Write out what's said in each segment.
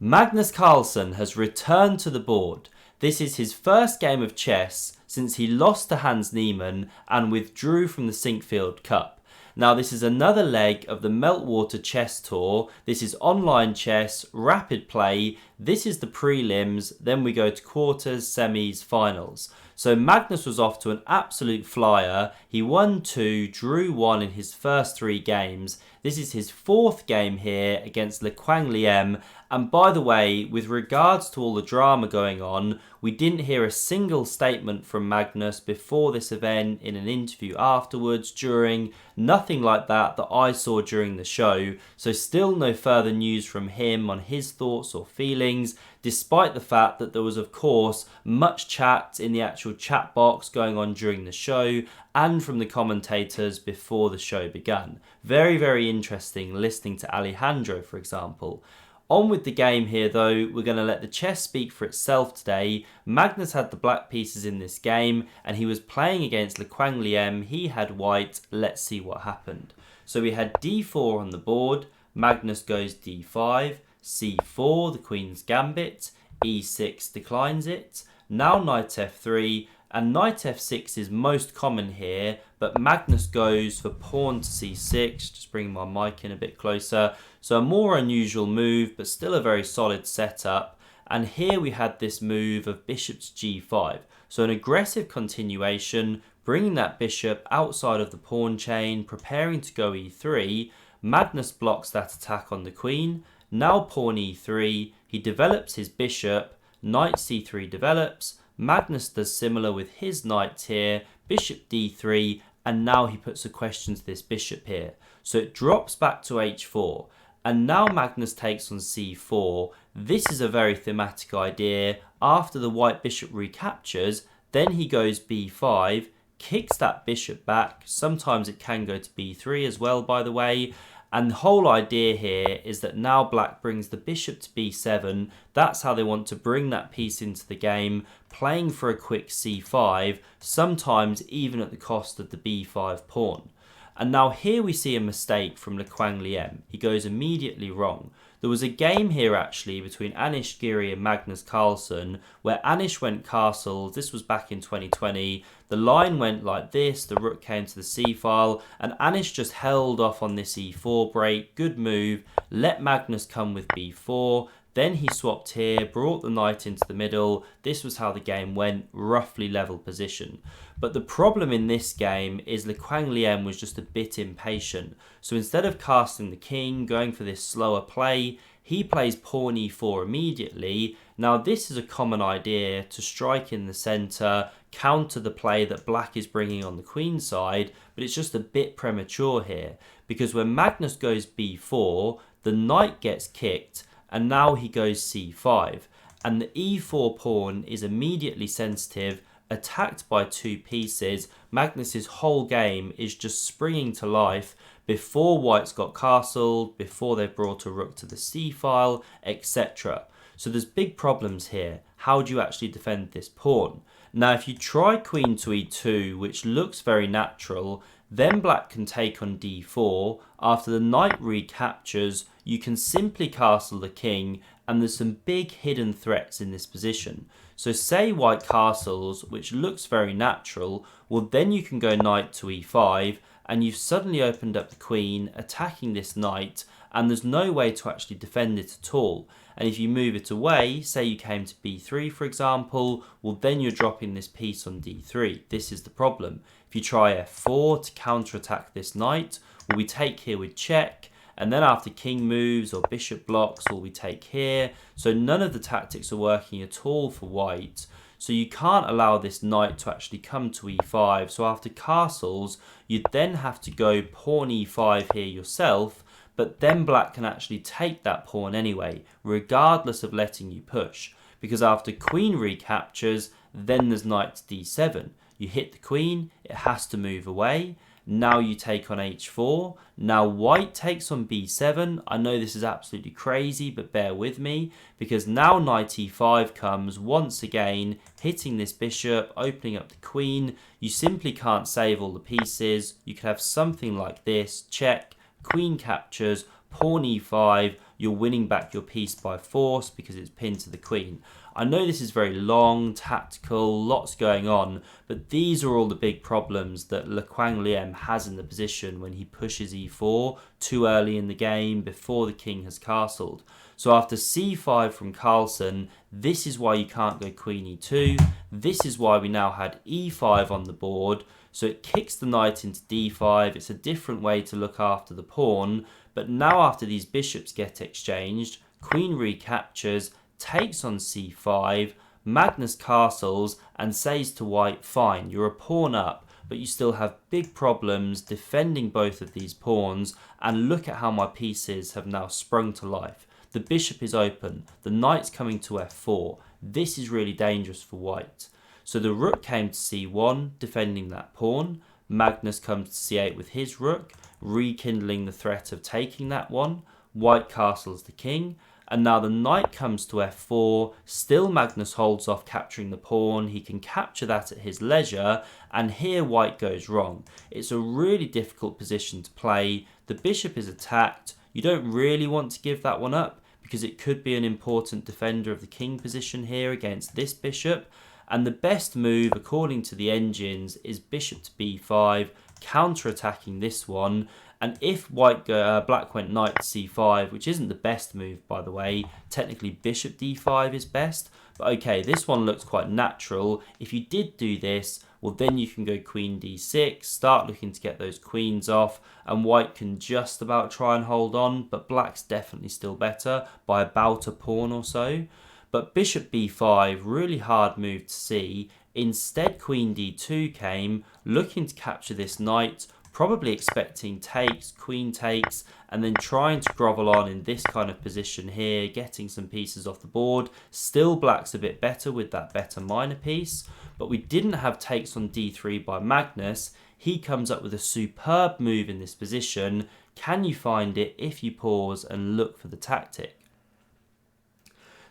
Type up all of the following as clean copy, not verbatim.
Magnus Carlsen has returned to the board. This is his first game of chess since he lost to Hans Niemann and withdrew from the Sinquefield Cup. Now this is another leg of the Meltwater Chess Tour. This is online chess, rapid play. This is the prelims, then we go to quarters, semis, finals. So Magnus was off to an absolute flyer. He won 2, drew 1 in his first 3 games. This is his 4th game here against Lê Quang Liêm. And by the way, with regards to all the drama going on, we didn't hear a single statement from Magnus before this event, in an interview afterwards, during, nothing like that I saw during the show. So still no further news from him on his thoughts or feelings, despite the fact that there was of course much chat in the actual chat box going on during the show and from the commentators before the show began. Very, very interesting listening to Alejandro, for example. On with the game here though, we're going to let the chess speak for itself today. Magnus had the black pieces in this game and he was playing against Lê Quang Liêm. He had white. Let's see what happened. So we had d4 on the board. Magnus goes d5, c4, the queen's gambit, e6 declines it. Now knight f3, and knight f6 is most common here, but Magnus goes for pawn to c6, just bringing my mic in a bit closer. So a more unusual move, but still a very solid setup. And here we had this move of bishop to g5. So an aggressive continuation, bringing that bishop outside of the pawn chain, preparing to go e3. Magnus blocks that attack on the queen. Now pawn e3, he develops his bishop, knight c3 develops. Magnus does similar with his knight here, bishop d3, and now he puts a question to this bishop here. So it drops back to h4, and now Magnus takes on c4. This is a very thematic idea. After the white bishop recaptures, then he goes b5, kicks that bishop back. Sometimes it can go to b3 as well, by the way. And the whole idea here is that now black brings the bishop to b7. That's how they want to bring that piece into the game, playing for a quick c5, sometimes even at the cost of the b5 pawn. And now here we see a mistake from Lê Quang Liêm. He goes immediately wrong. There was a game here actually between Anish Giri and Magnus Carlsen where Anish went castle. This was back in 2020. The line went like this, the rook came to the c-file, and Anish just held off on this e4 break. Good move, let Magnus come with b4. Then he swapped here, brought the knight into the middle. This was how the game went, roughly level position. But the problem in this game is Lê Quang Liêm was just a bit impatient. So instead of casting the king, going for this slower play, he plays pawn e4 immediately. Now this is a common idea, to strike in the centre, counter the play that black is bringing on the queen side, but it's just a bit premature here. Because when Magnus goes b4, the knight gets kicked, and now he goes c5, and the e4 pawn is immediately sensitive, attacked by 2 pieces. Magnus's whole game is just springing to life before white's got castled, before they've brought a rook to the c-file, etc. So there's big problems here. How do you actually defend this pawn? Now if you try queen to e2, which looks very natural, then black can take on d4. After the knight recaptures, you can simply castle the king, and there's some big hidden threats in this position. So say white castles, which looks very natural, well then you can go knight to e5, and you've suddenly opened up the queen, attacking this knight, and there's no way to actually defend it at all. And if you move it away, say you came to b3 for example, well then you're dropping this piece on d3. This is the problem. If you try f4 to counterattack this knight, well we take here with check, and then after king moves or bishop blocks, well we take here. So none of the tactics are working at all for white. So you can't allow this knight to actually come to e5. So after castles, you'd then have to go pawn e5 here yourself, but then black can actually take that pawn anyway, regardless of letting you push. Because after queen recaptures, then there's knight to d7. You hit the queen, it has to move away. Now you take on h4. Now white takes on b7. I know this is absolutely crazy, but bear with me, because now knight e5 comes once again, hitting this bishop, opening up the queen. You simply can't save all the pieces. You could have something like this, check, queen captures, pawn e5, you're winning back your piece by force because it's pinned to the queen. I know this is very long, tactical, lots going on, but these are all the big problems that Lê Quang Liêm has in the position when he pushes e4 too early in the game before the king has castled. So after c5 from Carlsen, this is why you can't go queen e2. This is why we now had e5 on the board. So it kicks the knight into d5. It's a different way to look after the pawn. But now after these bishops get exchanged, queen recaptures, takes on c5, Magnus castles and says to white, fine, you're a pawn up, but you still have big problems defending both of these pawns, and look at how my pieces have now sprung to life. The bishop is open, the knight's coming to f4. This is really dangerous for white. So the rook came to c1, defending that pawn. Magnus comes to c8 with his rook, rekindling the threat of taking that one. White castles the king. And now the knight comes to f4, still Magnus holds off capturing the pawn, he can capture that at his leisure, and here white goes wrong. It's a really difficult position to play, the bishop is attacked, you don't really want to give that one up, because it could be an important defender of the king position here against this bishop, and the best move according to the engines is bishop to b5, counter-attacking this one. And if black went knight to c5, which isn't the best move by the way, technically bishop d5 is best, but okay, this one looks quite natural. If you did do this, well then you can go queen d6, start looking to get those queens off, and white can just about try and hold on, but black's definitely still better by about a pawn or so. But bishop b5, really hard move to see. Instead queen d2 came, looking to capture this knight, probably expecting takes, queen takes, and then trying to grovel on in this kind of position here, getting some pieces off the board. Still black's a bit better with that better minor piece, but we didn't have takes on d3 by Magnus. He comes up with a superb move in this position. Can you find it if you pause and look for the tactic?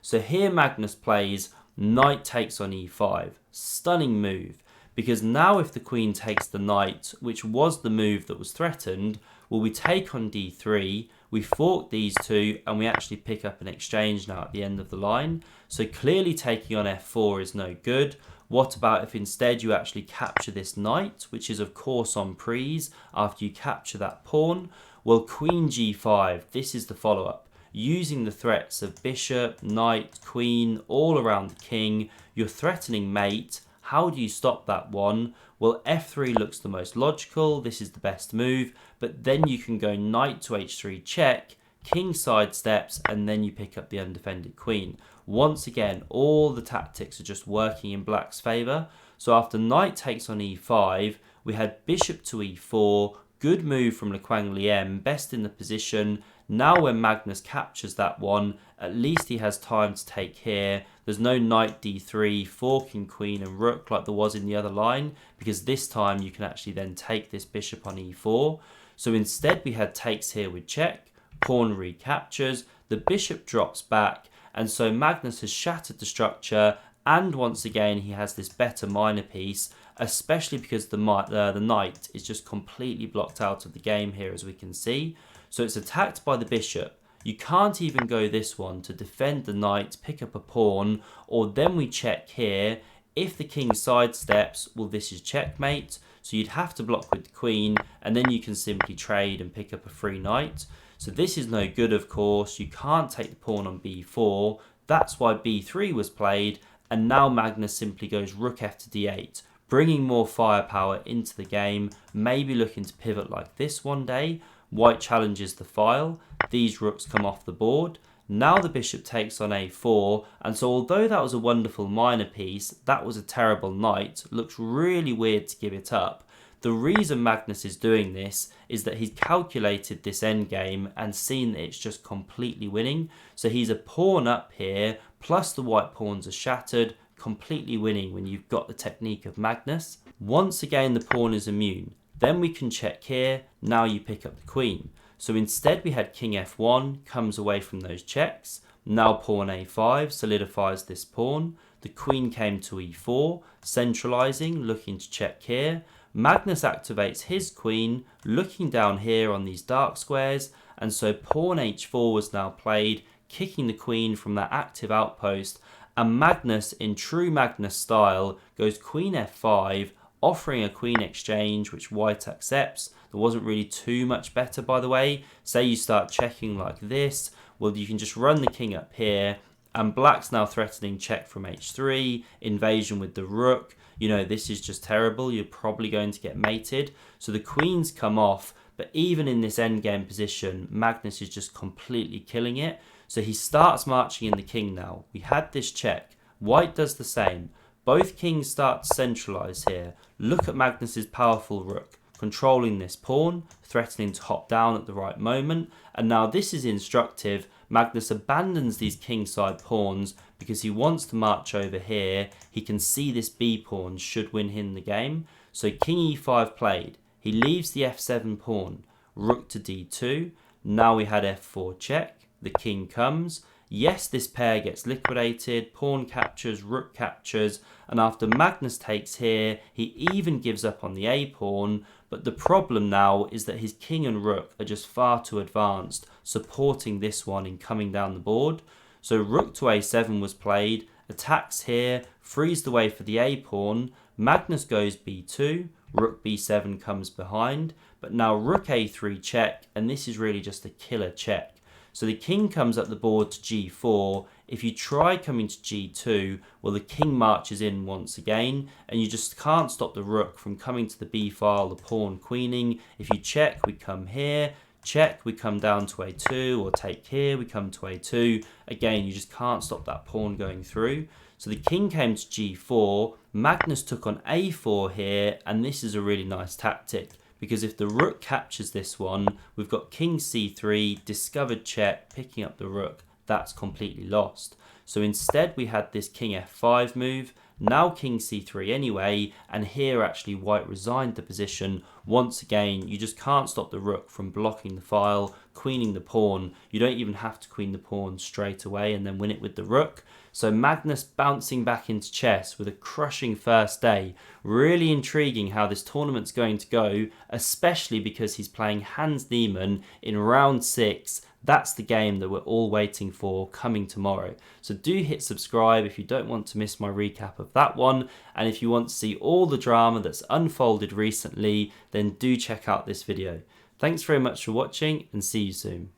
So here Magnus plays knight takes on e5, stunning move. Because now if the queen takes the knight, which was the move that was threatened, well we take on d3, we fork these two, and we actually pick up an exchange now at the end of the line. So clearly taking on f4 is no good. What about if instead you actually capture this knight, which is of course on prise after you capture that pawn? Well, queen g5, this is the follow-up. Using the threats of bishop, knight, queen, all around the king, you're threatening mate. How do you stop that one? Well, f3 looks the most logical, this is the best move, but then you can go knight to h3 check, king sidesteps, and then you pick up the undefended queen. Once again, all the tactics are just working in black's favour. So after knight takes on e5, we had bishop to e4, good move from Lê Quang Liêm, best in the position. Now when Magnus captures that one, at least he has time to take here. There's no knight d3, forking queen and rook like there was in the other line, because this time you can actually then take this bishop on e4. So instead we had takes here with check, pawn recaptures, the bishop drops back, and so Magnus has shattered the structure, and once again he has this better minor piece, especially because the knight is just completely blocked out of the game here, as we can see. So it's attacked by the bishop. You can't even go this one to defend the knight, pick up a pawn, or then we check here. If the king sidesteps, well this is checkmate, so you'd have to block with the queen, and then you can simply trade and pick up a free knight. So this is no good, of course. You can't take the pawn on b4. That's why b3 was played, and now Magnus simply goes rook f to d8, bringing more firepower into the game, maybe looking to pivot like this one day. White challenges the file, these rooks come off the board. Now the bishop takes on a4, and so although that was a wonderful minor piece, that was a terrible knight. Looks really weird to give it up. The reason Magnus is doing this is that he's calculated this endgame and seen that it's just completely winning. So he's a pawn up here, plus the white pawns are shattered, completely winning when you've got the technique of Magnus. Once again the pawn is immune. Then we can check here, now you pick up the queen. So instead we had king f1, comes away from those checks. Now pawn a5 solidifies this pawn. The queen came to e4, centralizing, looking to check here. Magnus activates his queen, looking down here on these dark squares, and so pawn h4 was now played, kicking the queen from that active outpost, and Magnus, in true Magnus style, goes queen f5, offering a queen exchange, which white accepts. There wasn't really too much better, by the way. Say you start checking like this, well, you can just run the king up here, and black's now threatening check from h3, invasion with the rook. You know, this is just terrible. You're probably going to get mated. So the queen's come off, but even in this endgame position, Magnus is just completely killing it. So he starts marching in the king now. We had this check. White does the same. Both kings start to centralise here. Look at Magnus's powerful rook, controlling this pawn, threatening to hop down at the right moment. And now this is instructive. Magnus abandons these kingside pawns because he wants to march over here. He can see this b pawn should win him the game. So king e5 played. He leaves the f7 pawn, rook to d2. Now we had f4 check. The king comes. Yes, this pair gets liquidated, pawn captures, rook captures, and after Magnus takes here, he even gives up on the a pawn, but the problem now is that his king and rook are just far too advanced, supporting this one in coming down the board. So rook to a7 was played, attacks here, frees the way for the a pawn, Magnus goes b2, rook b7 comes behind, but now rook a3 check, and this is really just a killer check. So the king comes up the board to g4. If you try coming to g2, well, the king marches in once again, and you just can't stop the rook from coming to the b file, the pawn queening. If you check, we come here. Check, we come down to a2, or take here, we come to a2. Again, you just can't stop that pawn going through. So the king came to g4. Magnus took on a4 here, and this is a really nice tactic. Because if the rook captures this one, we've got king c3, discovered check, picking up the rook. That's completely lost. So instead we had this king f5 move, now king c3 anyway, and here actually white resigned the position. Once again, you just can't stop the rook from blocking the file, queening the pawn. You don't even have to queen the pawn straight away and then win it with the rook. So Magnus bouncing back into chess with a crushing first day. Really intriguing how this tournament's going to go, especially because he's playing Hans Niemann in round 6. That's the game that we're all waiting for coming tomorrow. So do hit subscribe if you don't want to miss my recap of that one. And if you want to see all the drama that's unfolded recently, then do check out this video. Thanks very much for watching and see you soon.